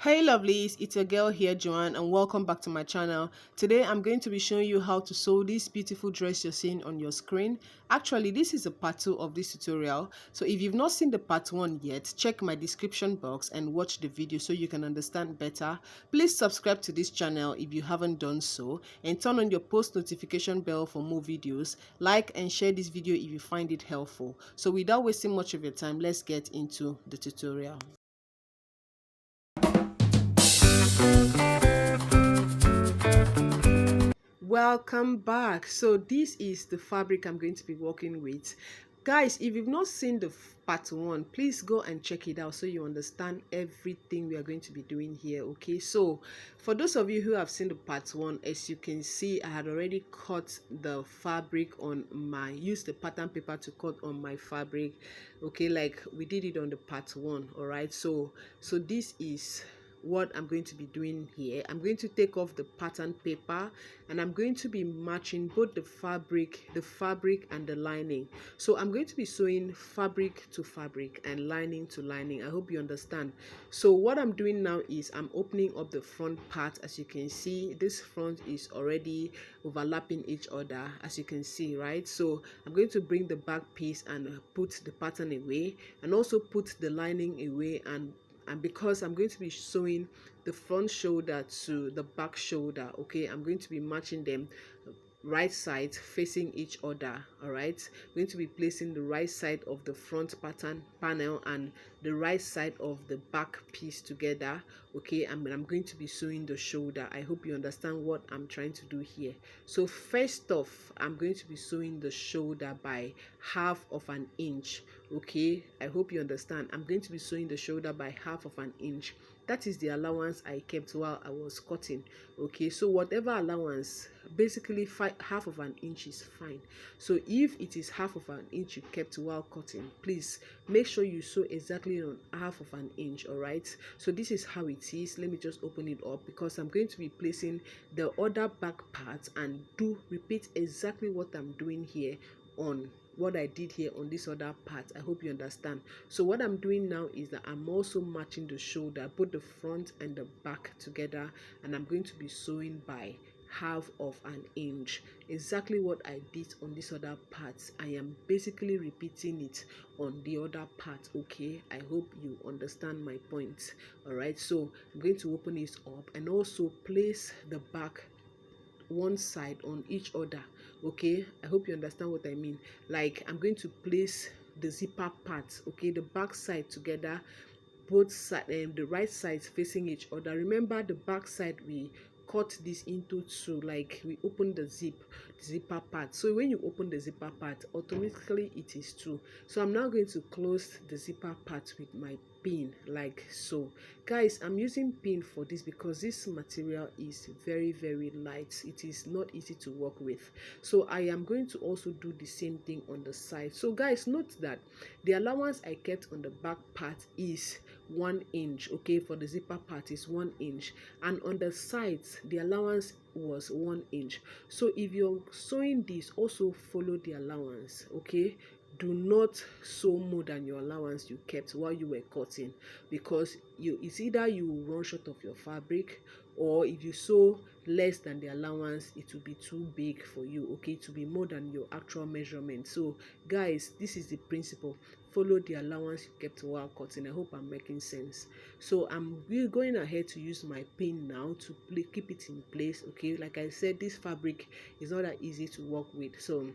Hey lovelies, it's your girl here Joanne and welcome back to my channel. Today I'm going to be showing you how to sew this beautiful dress you're seeing on your screen. Actually, this is a part 2 of this tutorial. So if you've not seen the part 1 yet, check my description box and watch the video so you can understand better. Please subscribe to this channel if you haven't done so and turn on your post notification bell for more videos. Like and share this video if you find it helpful. So without wasting much of your time, let's get into the tutorial. Welcome back. So this is the fabric I'm going to be working with. Guys, if you've not seen the part 1, please go and check it out so you understand everything we are going to be doing here. Okay, so for those of you who have seen the part 1, as you can see, I had already cut the fabric on my used the pattern paper to cut on my fabric. Okay, like we did it on the part 1. All right, so this is what I'm going to be doing here. I'm going to take off the pattern paper and I'm going to be matching both the fabric and the lining. So I'm going to be sewing fabric to fabric and lining to lining. I hope you understand. So what I'm doing now is I'm opening up the front part. As you can see, this front is already overlapping each other, as you can see, right? So I'm going to bring the back piece and put the pattern away and also put the lining away, and because I'm going to be sewing the front shoulder to the back shoulder, okay, I'm going to be matching them right sides facing each other. All right, I'm going to be placing the right side of the front pattern panel and the right side of the back piece together. Okay, and I'm going to be sewing the shoulder. I hope you understand what I'm trying to do here. So first off, I'm going to be sewing the shoulder by 1/2 inch. Okay, I hope you understand. I'm going to be sewing the shoulder by 1/2 inch. That is the allowance I kept while I was cutting. Okay, so whatever allowance, basically 1/2 inch is fine. So if it is 1/2 inch you kept while cutting, please make sure you sew exactly on 1/2 inch. All right, so this is how it is. Let me just open it up because I'm going to be placing the other back part and repeat exactly what I'm doing here on what I did here on this other part. I hope you understand. So what I'm doing now is that I'm also matching the shoulder, both the front and the back together, and I'm going to be sewing by 1/2 inch, exactly what I did on this other part. I am basically repeating it on the other part. Okay, I hope you understand my point. All right, so I'm going to open this up and also place the back one side on each other. Okay, I hope you understand what I mean. Like I'm going to place the zipper part, okay, the back side together, both side and the right sides facing each other. Remember the back side we cut this into two, like we open the zipper part. So when you open the zipper part, automatically it is two. So I'm now going to close the zipper part with my pin, like so. Guys, I'm using pin for this because this material is very light. It is not easy to work with. So I am going to also do the same thing on the side. So guys, note that the allowance I kept on the back part is 1 inch. Okay, for the zipper part is 1 inch, and on the sides the allowance was 1 inch. So if you're sewing this, also follow the allowance. Okay, do not sew more than your allowance you kept while you were cutting, because it's either you will run short of your fabric, or if you sew less than the allowance, it will be too big for you. Okay, to be more than your actual measurement. So guys, this is the principle. Follow the allowance you kept while cutting. I hope I'm making sense. So I'm going ahead to use my pin now to keep it in place. Okay, like I said, this fabric is not that easy to work with, so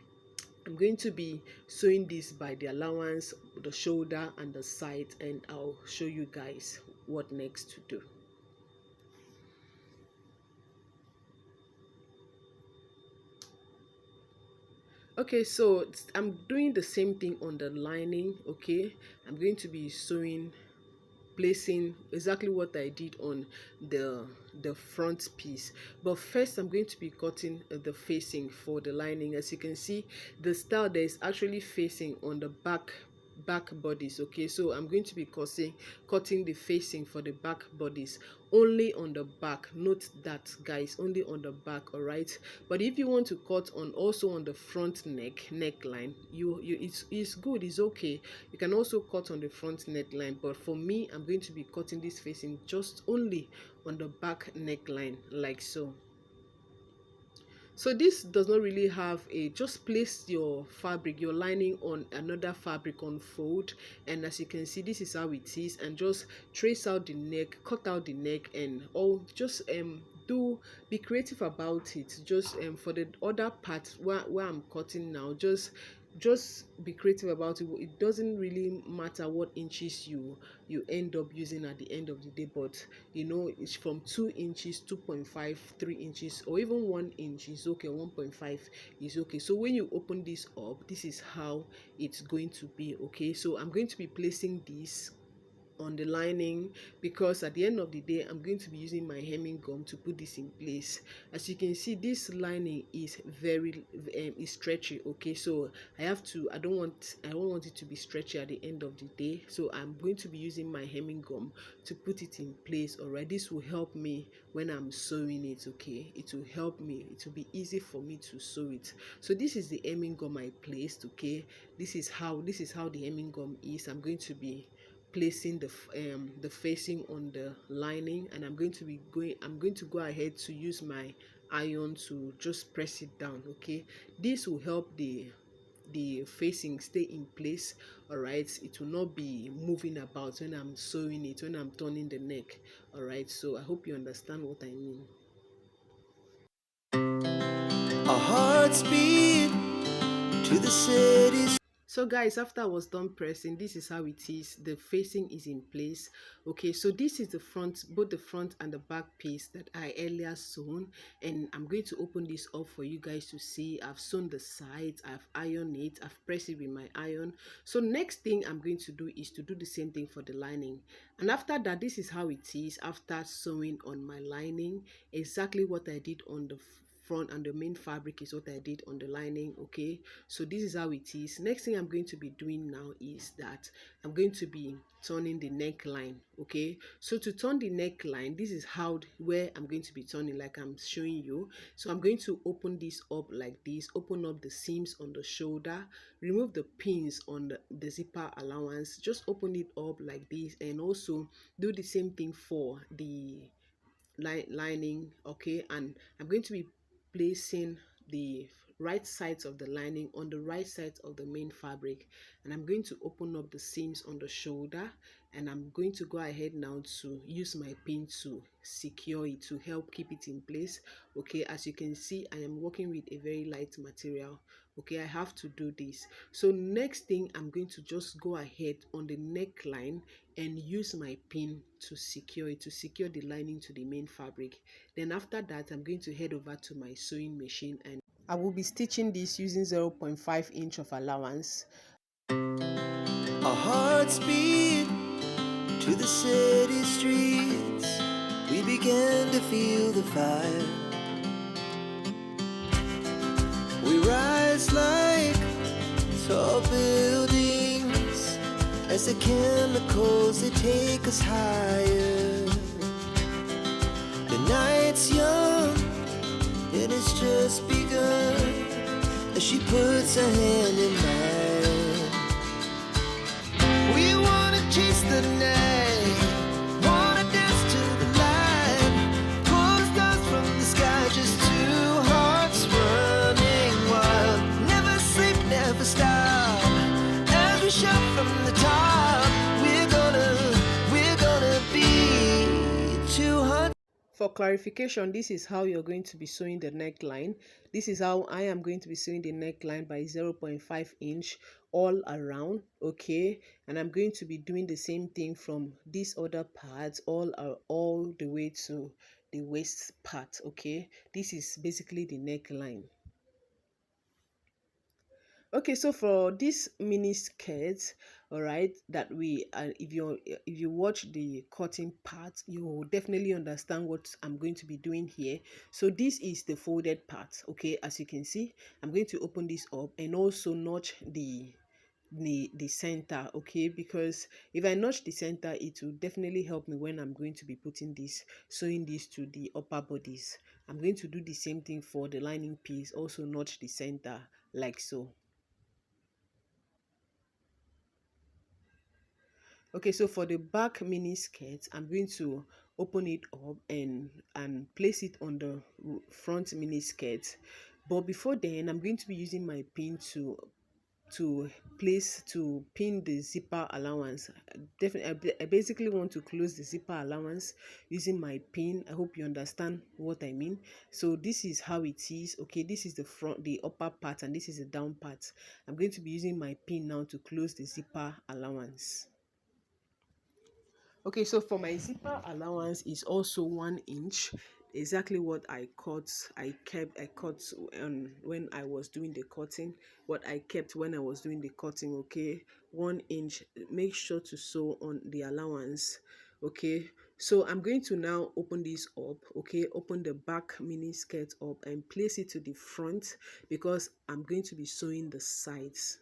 I'm going to be sewing this by the allowance, the shoulder and the side, and I'll show you guys what next to do. Okay, so I'm doing the same thing on the lining. Okay, I'm going to be placing exactly what I did on the front piece, but first I'm going to be cutting the facing for the lining. As you can see, the style there is actually facing on the back bodice. Okay, so I'm going to be cutting the facing for the back bodice only on the back. Note that, guys, only on the back. All right, but if you want to cut on also on the front neckline, it's good, it's okay. You can also cut on the front neckline, but for me, I'm going to be cutting this facing just only on the back neckline, like so. So this does not really have a, just place your fabric, your lining on another fabric, on fold, and as you can see, this is how it is, and just trace out the neck, cut out the neck, and all, just do be creative about it. Just for the other part where I'm cutting now, just be creative about it. It doesn't really matter what inches you end up using at the end of the day, but you know, it's from 2 inches, 2.5, 3 inches, or even 1 inch is okay. 1.5 is okay. So when you open this up, this is how it's going to be. Okay, so I'm going to be placing this on the lining, because at the end of the day, I'm going to be using my hemming gum to put this in place. As you can see, this lining is very is stretchy. Okay, so I don't want it to be stretchy at the end of the day, so I'm going to be using my hemming gum to put it in place. All right, this will help me when I'm sewing it. Okay, it will help me, it will be easy for me to sew it. So this is the hemming gum I placed. Okay, this is how the hemming gum is. I'm going to be placing the facing on the lining, and I'm going to go ahead to use my iron to just press it down. Okay, this will help the facing stay in place. All right, it will not be moving about when I'm sewing it, when I'm turning the neck. All right, so I hope you understand what I mean. Our hearts beat to the city. So guys, after I was done pressing, this is how it is. The facing is in place. Okay, so this is the front, both the front and the back piece that I earlier sewn, and I'm going to open this up for you guys to see. I've sewn the sides, I've ironed it, I've pressed it with my iron. So next thing I'm going to do is to do the same thing for the lining, and after that, this is how it is after sewing on my lining. Exactly what I did on the front and the main fabric is what I did on the lining. Okay, so this is how it is. Next thing I'm going to be doing now is that I'm going to be turning the neckline. Okay, so to turn the neckline, this is how where I'm going to be turning, like I'm showing you. So I'm going to open this up like this, open up the seams on the shoulder, remove the pins on the zipper allowance, just open it up like this, and also do the same thing for the lining. Okay, and I'm going to be placing the right sides of the lining on the right side of the main fabric, and I'm going to open up the seams on the shoulder, and I'm going to go ahead now to use my pin to secure it, to help keep it in place. Okay, as you can see, I am working with a very light material. Okay, I have to do this. So next thing, I'm going to just go ahead on the neckline and use my pin to secure it, to secure the lining to the main fabric. Then after that, I'm going to head over to my sewing machine, and I will be stitching this using 0.5 inch of allowance. Our hearts beat to the city streets. We began to feel the fire. We rise like tall buildings as the chemicals, they take us higher. The night's young and it's just begun as she puts her hand in mine. We wanna chase the night, wanna dance to the light, pull the stars from the sky, just two hearts running wild. Never sleep, never stop, as we shout from the top. We're gonna be two hearts. For clarification, this is how you're going to be sewing the neckline. This is how I am going to be sewing the neckline by 0.5 inch all around. Okay, and I'm going to be doing the same thing from these other parts all the way to the waist part. Okay, this is basically the neckline. Okay, so for this mini skirt, all right, that we if you watch the cutting part, you will definitely understand what I'm going to be doing here. So this is the folded part. Okay, as you can see, I'm going to open this up and also notch the center, okay, because if I notch the center, it will definitely help me when I'm going to be putting this, sewing this to the upper bodies. I'm going to do the same thing for the lining piece, also notch the center like so. Okay, so for the back mini skirt, I'm going to open it up and place it on the front mini skirt. But before then, I'm going to be using my pin to pin the zipper allowance. Definitely, I basically want to close the zipper allowance using my pin. I hope you understand what I mean. So this is how it is. Okay, this is the front, the upper part, and this is the down part. I'm going to be using my pin now to close the zipper allowance. Okay, so for my zipper allowance is also 1 inch, exactly what I cut when I was doing the cutting, what I kept when I was doing the cutting. Okay, 1 inch. Make sure to sew on the allowance. Okay, so I'm going to now open this up. Okay, open the back mini skirt up and place it to the front because I'm going to be sewing the sides.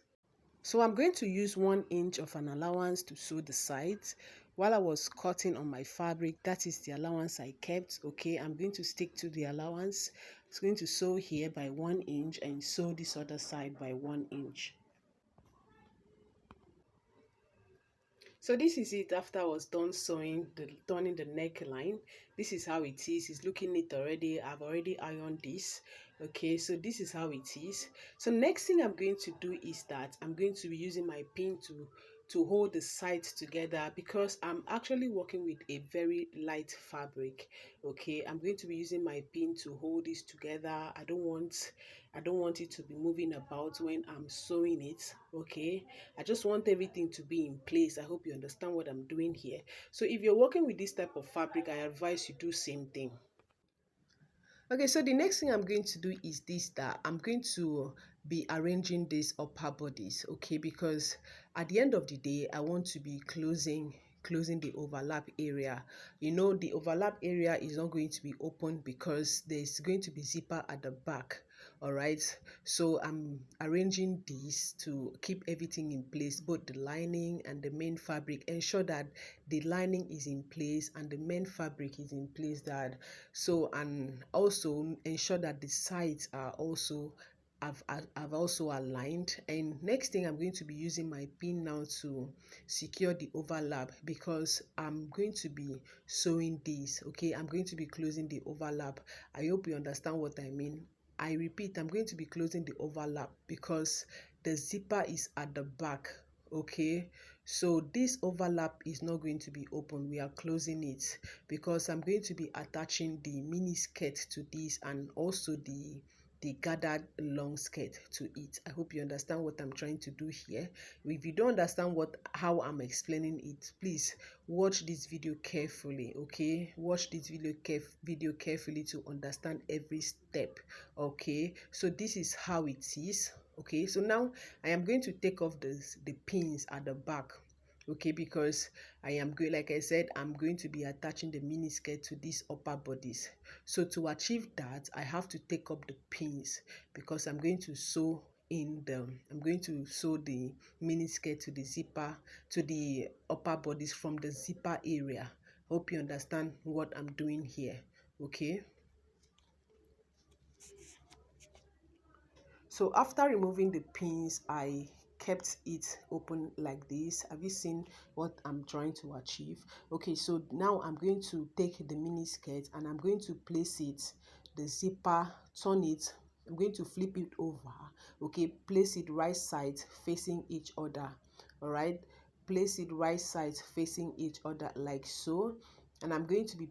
So I'm going to use 1 inch of an allowance to sew the sides. While I was cutting on my fabric, that is the allowance I kept. Okay, I'm going to stick to the allowance. It's going to sew here by 1 inch and sew this other side by 1 inch. So this is it after I was done turning the neckline. This is how it is. It's looking neat already. I've already ironed this. Okay, so this is how it is. So next thing I'm going to do is that I'm going to be using my pin to hold the sides together because I'm actually working with a very light fabric. Okay, I'm going to be using my pin to hold this together. I don't want it to be moving about when I'm sewing it. Okay, I just want everything to be in place. I hope you understand what I'm doing here. So if you're working with this type of fabric, I advise you do same thing. Okay, so the next thing I'm going to do is this, that I'm going to be arranging these upper bodies, okay, because at the end of the day, I want to be closing the overlap area. You know, the overlap area is not going to be open because there's going to be zipper at the back. All right, so I'm arranging this to keep everything in place, both the lining and the main fabric. Ensure that the lining is in place and the main fabric is in place, that so, and also ensure that the sides are also I've also aligned. And next thing, I'm going to be using my pin now to secure the overlap because I'm going to be sewing this. Okay, I'm going to be closing the overlap. I hope you understand what I mean. I repeat, I'm going to be closing the overlap because the zipper is at the back. Okay, so this overlap is not going to be open. We are closing it because I'm going to be attaching the mini skirt to this and also the gathered long skirt to it. I hope you understand what I'm trying to do here. If you don't understand how I'm explaining it, please watch this video carefully. Okay, watch this video carefully to understand every step. Okay, so this is how it is. Okay, so now I am going to take off the pins at the back. Okay, because I am going, like I said, I'm going to be attaching the mini skirt to these upper bodies. So to achieve that, I have to take up the pins because I'm going to sew the mini skirt to the zipper, to the upper bodies from the zipper area. Hope you understand what I'm doing here. Okay, so after removing the pins, I kept it open like this. Have you seen what I'm trying to achieve? Okay, so now I'm going to take the mini skirt and I'm going to place it, the zipper, turn it. I'm going to flip it over. Okay, place it right side facing each other. All right, place it right side facing each other like so. And I'm going to be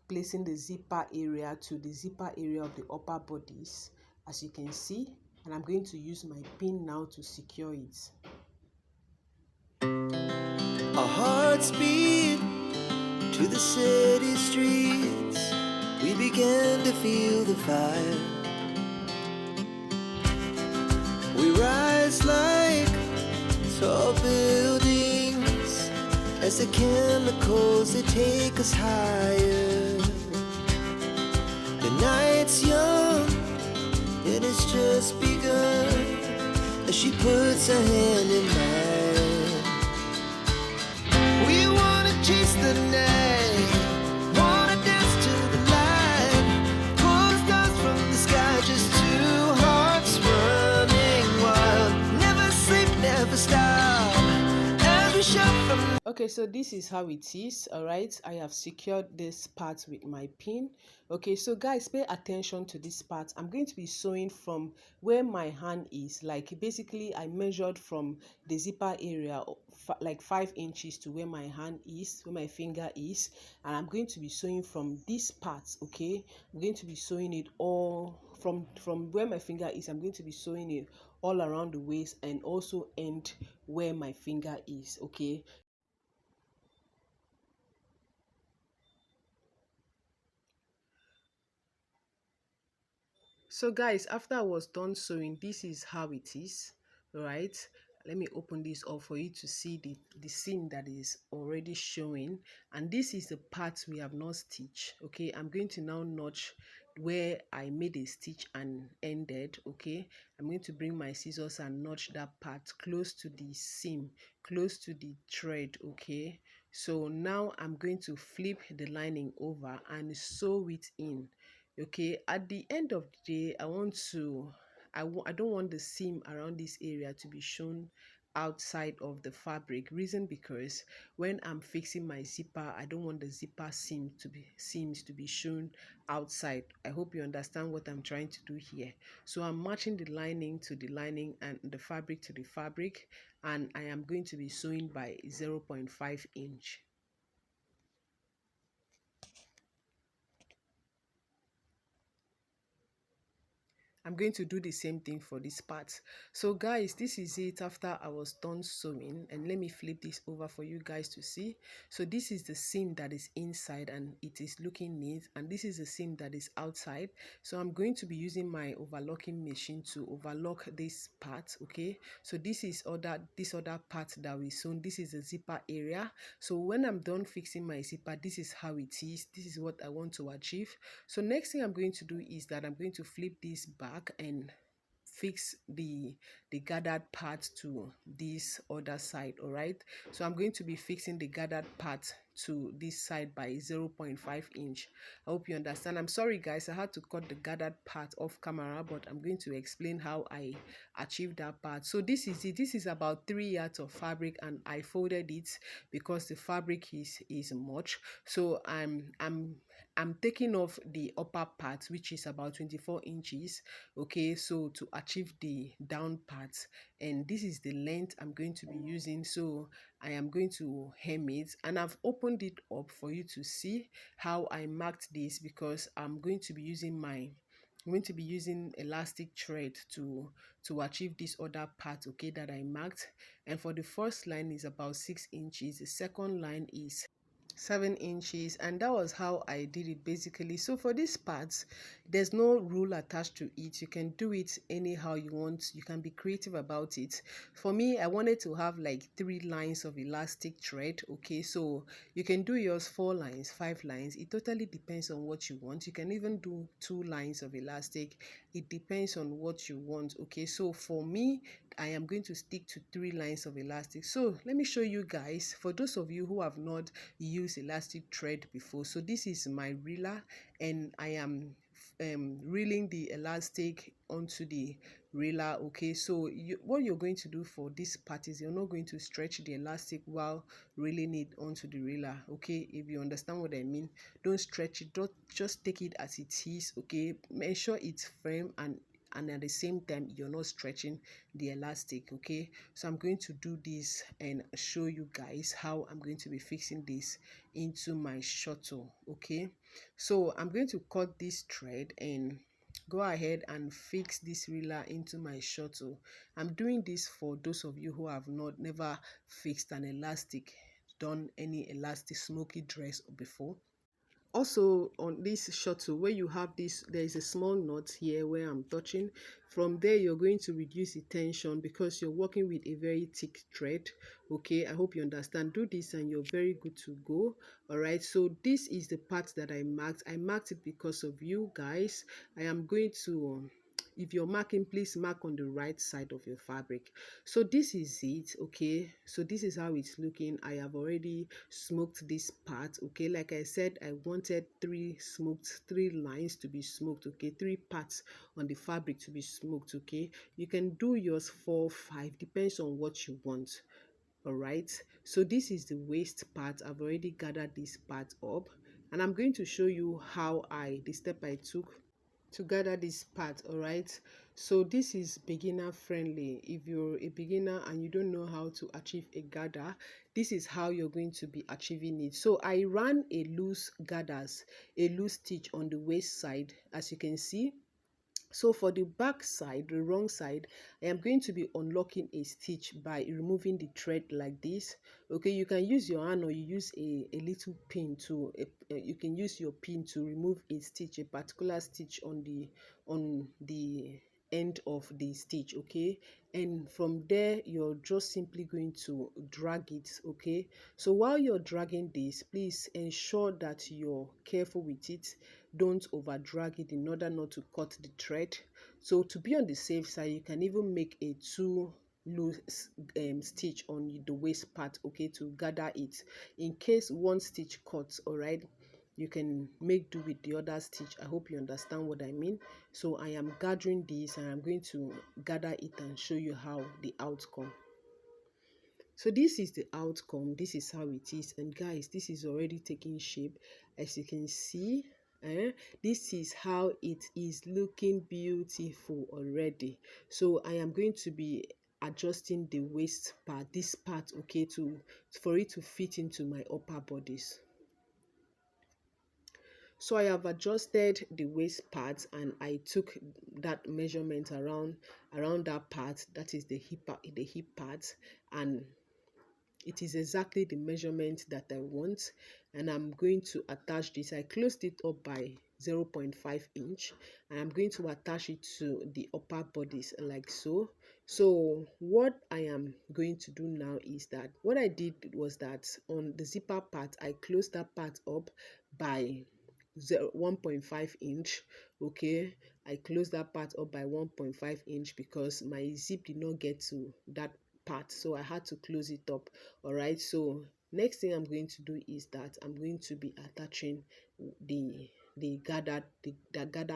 placing the zipper area to the zipper area of the upper bodies, as you can see. And I'm going to use my pin now to secure it. Our hearts beat to the city streets. We began to feel the fire. We rise like tall buildings as the chemicals, they take us higher. The night's young, it has just begun. A as she puts her hand in mine. We wanna chase the night, wanna dance to the light, pull the stars from the sky, just two hearts running wild. Never sleep, never stop, as we shout from the... Okay, so this is how it is. All right, I have secured this part with my pin. Okay, so guys, pay attention to this part. I'm going to be sewing from where my hand is. Like basically I measured from the zipper area like 5 inches to where my hand is, where my finger is, and I'm going to be sewing from this part. Okay, I'm going to be sewing it all from where my finger is. I'm going to be sewing it all around the waist and also end where my finger is. Okay, so guys, after I was done sewing, this is how it is. Right, let me open this up for you to see the seam that is already showing, and this is the part we have not stitched. Okay, I'm going to now notch where I made a stitch and ended. Okay, I'm going to bring my scissors and notch that part close to the seam, close to the thread. Okay, so now I'm going to flip the lining over and sew it in. Okay, at the end of the day, I don't want the seam around this area to be shown outside of the fabric. Reason because when I'm fixing my zipper, I don't want the zipper seams to be shown outside. I hope you understand what I'm trying to do here. So I'm matching the lining to the lining and the fabric to the fabric, and I am going to be sewing by 0.5 inch. I'm going to do the same thing for this part. So guys, this is it after I was done sewing, and let me flip this over for you guys to see. So this is the seam that is inside and it is looking neat, and this is the seam that is outside. So I'm going to be using my overlocking machine to overlock this part. Okay, so this other part that we sewn, this is the zipper area. So when I'm done fixing my zipper, this is how it is. This is what I want to achieve. So next thing I'm going to do is that I'm going to flip this back and fix the gathered part to this other side. All right, so I'm going to be fixing the gathered part to this side by 0.5 inch. I hope you understand. I'm sorry guys, I had to cut the gathered part off camera, but I'm going to explain how I achieved that part. So this is it. This is about 3 yards of fabric, and I folded it because the fabric is much. So I'm taking off the upper part, which is about 24 inches. Okay, so to achieve the down part, and this is the length I'm going to be using. So I am going to hem it, and I've opened it up for you to see how I marked this, because I'm going to be using elastic thread to achieve this other part, okay, that I marked. And for the first line is about 6 inches, the second line is 7 inches, and that was how I did it basically. So for this part, there's no rule attached to it. You can do it anyhow you want. You can be creative about it. For me, I wanted to have like 3 lines of elastic thread. Okay, so you can do yours 4 lines, 5 lines. It totally depends on what you want. You can even do 2 lines of elastic. It depends on what you want. Okay, so for me, I am going to stick to 3 lines of elastic. So let me show you guys, for those of you who have not used elastic thread before. So this is my reeler, and I am reeling the elastic onto the reeler. Okay, so what you're going to do for this part is you're not going to stretch the elastic while reeling it onto the reeler. Okay, if you understand what I mean, don't stretch it, don't just take it as it is. Okay, make sure it's firm, and at the same time you're not stretching the elastic. Okay, so I'm going to do this and show you guys how I'm going to be fixing this into my shuttle. Okay, so I'm going to cut this thread and go ahead and fix this reeler into my shuttle. I'm doing this for those of you who have never fixed an elastic, done any elastic smoky dress before. Also on this shuttle, where you have this, there is a small knot here where I'm touching. From there you're going to reduce the tension because you're working with a very thick thread. Okay, I hope you understand. Do this and you're very good to go. All right, so this is the part that I marked it because of you guys. I am going to if you're marking, please mark on the right side of your fabric. So this is it. Okay, so this is how it's looking. I have already smoked this part. Okay, like I said, I wanted three lines to be smoked. Okay, three parts on the fabric to be smoked. Okay, you can do yours 4, 5, depends on what you want. All right, so this is the waist part. I've already gathered this part up, and I'm going to show you how the step I took to gather this part. All right, so this is beginner friendly. If you're a beginner and you don't know how to achieve a gather, this is how you're going to be achieving it. So I ran a loose stitch on the waist side, as you can see. So for the back side, the wrong side, I am going to be unlocking a stitch by removing the thread like this. Okay, you can use your hand, or you use a little pin to you can use your pin to remove a stitch, a particular stitch on the end of the stitch. Okay, and from there you're just simply going to drag it. Okay, so while you're dragging this, please ensure that you're careful with it. Don't over drag it in order not to cut the thread. So to be on the safe side, you can even make a two loose stitch on the waist part, okay, to gather it in case one stitch cuts. All right, you can make do with the other stitch. I hope you understand what I mean. So I am gathering this, and I'm going to gather it and show you how the outcome. So this is the outcome. This is how it is. And guys, this is already taking shape, as you can see. This is how it is looking beautiful already. So I am going to be adjusting the waist part, this part, okay, for it to fit into my upper bodice. So I have adjusted the waist part, and I took that measurement around that part, that is the hip part, and it is exactly the measurement that I want. And I'm going to attach this. I closed it up by 0.5 inch, and I'm going to attach it to the upper bodice like so. So what I am going to do now is that what I did was that on the zipper part, I closed that part up by 1.5 inch. Okay, I closed that part up by 1.5 inch because my zip did not get to that part, so I had to close it up. All right, so next thing I'm going to do is that I'm going to be attaching the gathered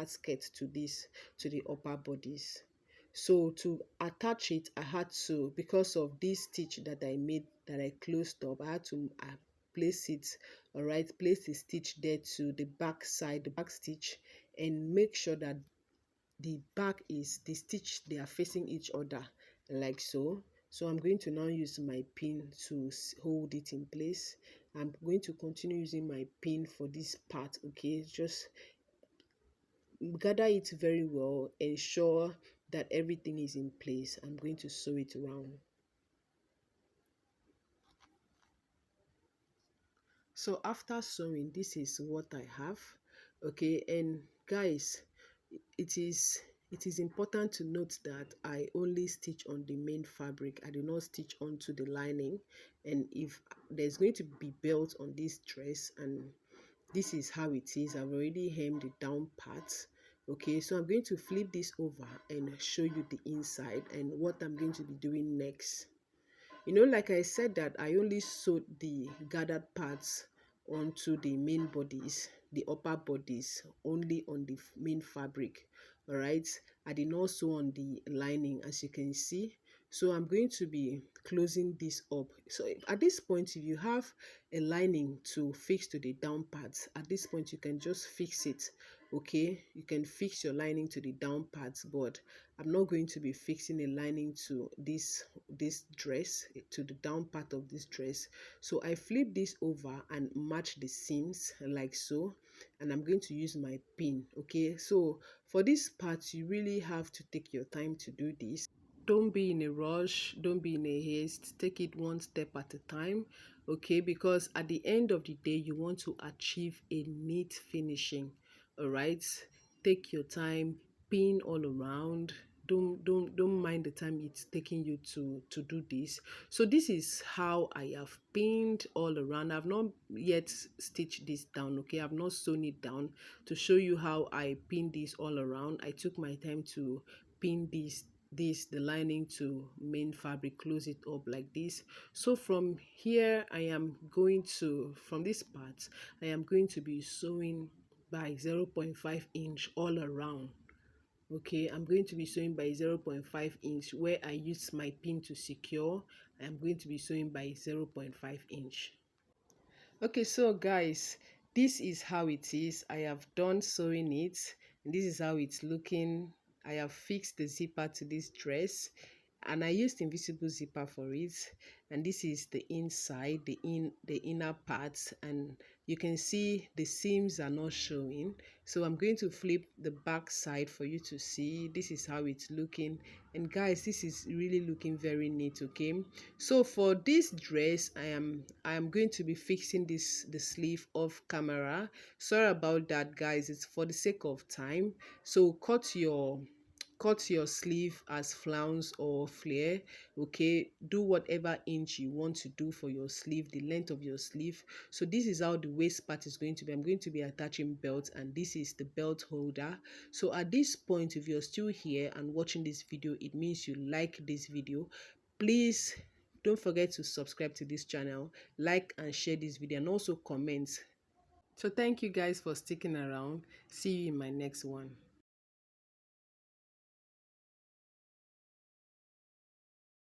skirt to the upper bodice. So to attach it, I had to, because of this stitch that I made, that I closed up, I had to place it. All right, place the stitch there to the back side, the back stitch, and make sure that the back is the stitch, they are facing each other like so. So I'm going to now use my pin to hold it in place. I'm going to continue using my pin for this part. Okay, just gather it very well, ensure that everything is in place. I'm going to sew it around. So after sewing, this is what I have. Okay, and guys, it is important to note that I only stitch on the main fabric. I do not stitch onto the lining. And if there's going to be belt on this dress, and this is how it is, I've already hemmed the down part. Okay, so I'm going to flip this over and show you the inside and what I'm going to be doing next. Like I said, that I only sewed the gathered parts onto the main bodies, the upper bodies, only on the main fabric. All right, I did not sew on the lining, as you can see. So I'm going to be closing this up. So at this point, if you have a lining to fix to the down parts, at this point you can just fix it. Okay, you can fix your lining to the down parts, but I'm not going to be fixing a lining to this dress, to the down part of this dress. So I flip this over and match the seams like so, and I'm going to use my pin. Okay, so for this part, you really have to take your time to do this. Don't be in a rush, don't be in a haste, take it one step at a time. Okay, because at the end of the day, you want to achieve a neat finishing. All right, take your time, pin all around, don't mind the time it's taking you to do this. So this is how I have pinned all around. I've not yet stitched this down, okay? I've not sewn it down to show you how I pin this all around. I took my time to pin the lining to main fabric, close it up like this. So from here I am going to, from this part I am going to be sewing by 0.5 inch all around. Okay, I'm going to be sewing by 0.5 inch where I use my pin to secure. I'm going to be sewing by 0.5 inch. Okay, so guys, this is how it is. I have done sewing it, and this is how it's looking. I have fixed the zipper to this dress, and I used invisible zipper for it. And this is the inside, the inner parts, and you can see the seams are not showing. So I'm going to flip the back side for you to see. This is how it's looking, and guys, this is really looking very neat. Okay, so for this dress I am going to be fixing the sleeve off camera. Sorry about that, guys. It's for the sake of time. So cut your sleeve as flounce or flare. Okay, do whatever inch you want to do for your sleeve, the length of your sleeve. So this is how the waist part is going to be. I'm going to be attaching belt, and this is the belt holder. So at this point, if you're still here and watching this video, it means you like this video. Please don't forget to subscribe to this channel, like and share this video, and also comment. So thank you guys for sticking around. See you in my next one.